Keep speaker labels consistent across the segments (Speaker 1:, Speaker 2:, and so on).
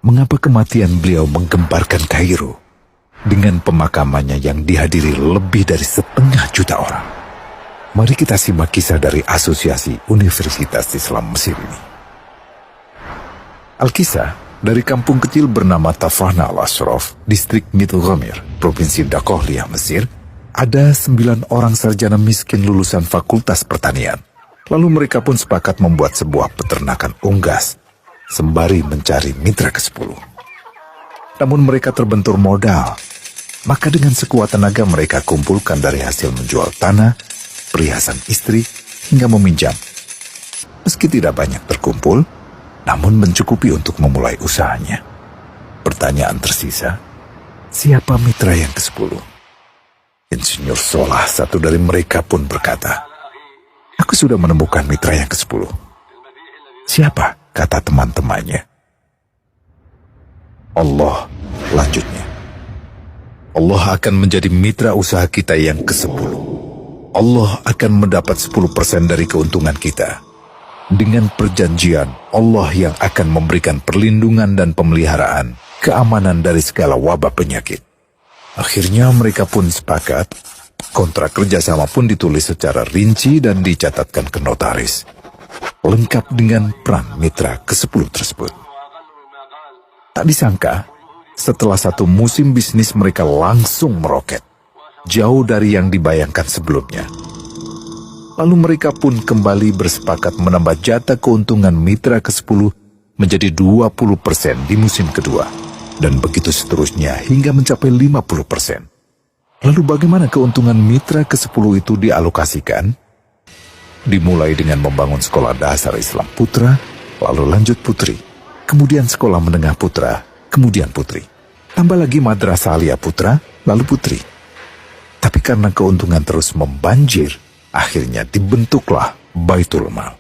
Speaker 1: mengapa kematian beliau menggemparkan Kairo dengan pemakamannya yang dihadiri lebih dari 1,5 juta orang. Mari kita simak kisah dari Asosiasi Universitas Islam Mesir ini. Al-Kisah dari kampung kecil bernama Tafahna al-Ashraf, distrik Middle Ghamir, Provinsi Dakohliah, Mesir. Ada 9 orang sarjana miskin lulusan Fakultas Pertanian. Lalu mereka pun sepakat membuat sebuah peternakan unggas, sembari mencari mitra ke-10. Namun mereka terbentur modal. Maka dengan sekuat tenaga mereka kumpulkan dari hasil menjual tanah, perhiasan istri, hingga meminjam. Meski tidak banyak terkumpul, namun mencukupi untuk memulai usahanya. Pertanyaan tersisa, siapa mitra yang ke-10? Insinyur Solah, satu dari mereka pun berkata, "Aku sudah menemukan mitra yang ke-10. Siapa?" kata teman-temannya. "Allah," lanjutnya. "Allah akan menjadi mitra usaha kita yang ke-10. Allah akan mendapat 10% dari keuntungan kita. Dengan perjanjian, Allah yang akan memberikan perlindungan dan pemeliharaan, keamanan dari segala wabah penyakit." Akhirnya mereka pun sepakat. Kontrak kerjasama pun ditulis secara rinci dan dicatatkan ke notaris, lengkap dengan peran mitra ke-10 tersebut. Tak disangka, setelah 1 musim bisnis mereka langsung meroket, jauh dari yang dibayangkan sebelumnya. Lalu mereka pun kembali bersepakat menambah jatah keuntungan mitra ke-10 menjadi 20% di musim kedua, dan begitu seterusnya hingga mencapai 50%. Lalu bagaimana keuntungan mitra ke-10 itu dialokasikan? Dimulai dengan membangun sekolah dasar Islam putra, lalu lanjut putri, kemudian sekolah menengah putra, kemudian putri. Tambah lagi madrasah aliyah putra, lalu putri. Tapi karena keuntungan terus membanjir, akhirnya dibentuklah Baitul Mal.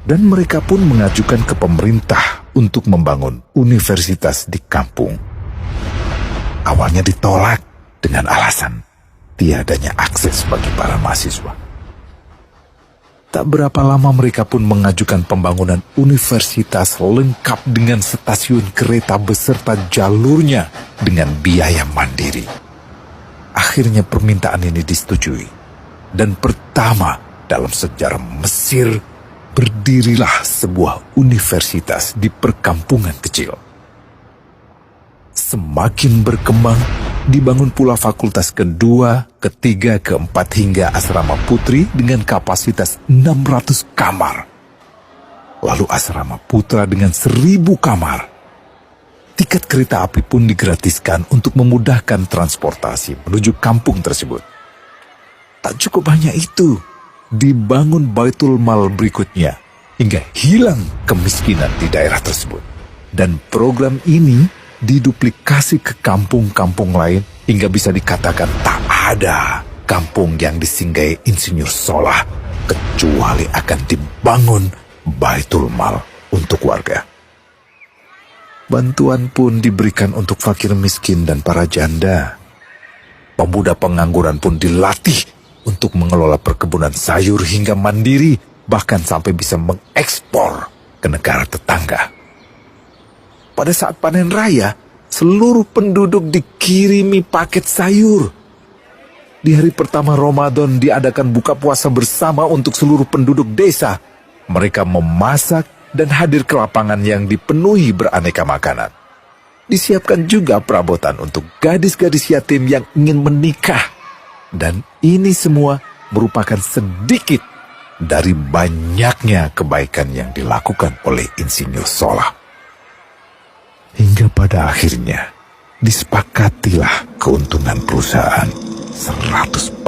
Speaker 1: Dan mereka pun mengajukan ke pemerintah untuk membangun universitas di kampung. Awalnya ditolak dengan alasan tiadanya akses bagi para mahasiswa. Tak berapa lama mereka pun mengajukan pembangunan universitas lengkap dengan stasiun kereta beserta jalurnya dengan biaya mandiri. Akhirnya permintaan ini disetujui, dan pertama dalam sejarah Mesir berdirilah sebuah universitas di perkampungan kecil. Semakin berkembang, dibangun pula fakultas kedua, ketiga, keempat hingga asrama putri dengan kapasitas 600 kamar. Lalu asrama putra dengan 1.000 kamar. Tiket kereta api pun digratiskan untuk memudahkan transportasi menuju kampung tersebut. Tak cukup hanya itu, dibangun Baitul Mal berikutnya hingga hilang kemiskinan di daerah tersebut. Dan program ini diduplikasi ke kampung-kampung lain hingga bisa dikatakan tak ada kampung yang disinggahi Insinyur Solah kecuali akan dibangun Baitul Mal untuk warga. Bantuan pun diberikan untuk fakir miskin dan para janda. Pemuda pengangguran pun dilatih untuk mengelola perkebunan sayur hingga mandiri, bahkan sampai bisa mengekspor ke negara tetangga. Pada saat panen raya, seluruh penduduk dikirimi paket sayur. Di hari pertama Ramadan diadakan buka puasa bersama untuk seluruh penduduk desa. Mereka memasak dan hadir ke lapangan yang dipenuhi beraneka makanan. Disiapkan juga perabotan untuk gadis-gadis yatim yang ingin menikah. Dan ini semua merupakan sedikit dari banyaknya kebaikan yang dilakukan oleh Insinyur Solah. Hingga pada akhirnya disepakatilah keuntungan perusahaan 100%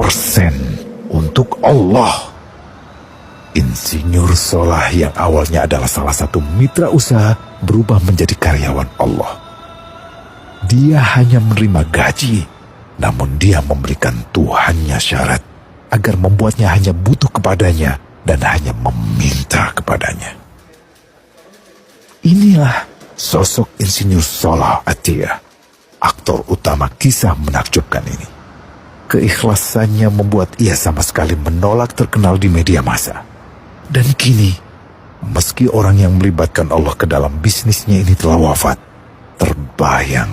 Speaker 1: untuk Allah. Insinyur Solah yang awalnya adalah salah satu mitra usaha berubah menjadi karyawan Allah. Dia hanya menerima gaji, namun dia memberikan Tuhannya syarat agar membuatnya hanya butuh kepadanya dan hanya meminta kepadanya. Inilah sosok Insinyur Solah Atiyah, aktor utama kisah menakjubkan ini. Keikhlasannya membuat ia sama sekali menolak terkenal di media massa. Dan kini, meski orang yang melibatkan Allah ke dalam bisnisnya ini telah wafat, terbayang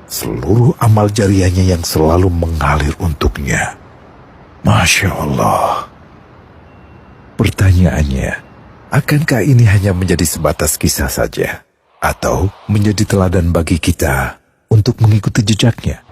Speaker 1: seluruh amal jariahnya yang selalu mengalir untuknya. Masya Allah. Pertanyaannya, akankah ini hanya menjadi sebatas kisah saja? Atau menjadi teladan bagi kita untuk mengikuti jejaknya?